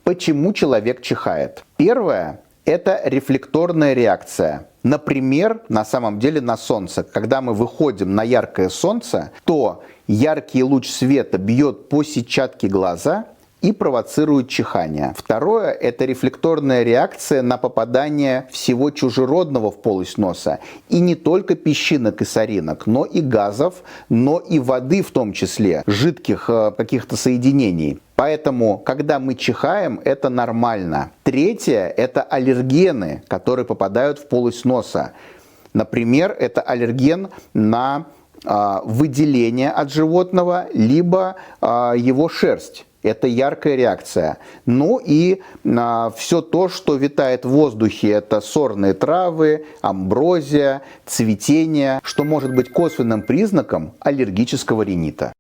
Почему человек чихает? Первое – это рефлекторная реакция. Например, на самом деле на солнце. Когда мы выходим на яркое солнце, то яркий луч света бьет по сетчатке глаза и провоцирует чихание. Второе – это рефлекторная реакция на попадание всего чужеродного в полость носа. И не только песчинок и соринок, но и газов, но и воды в том числе, жидких каких-то соединений. Поэтому, когда мы чихаем, это нормально. Третье – это аллергены, которые попадают в полость носа. Например, это аллерген на выделение от животного, либо его шерсть. Это яркая реакция. Ну и все то, что витает в воздухе, это сорные травы, амброзия, цветение, что может быть косвенным признаком аллергического ринита.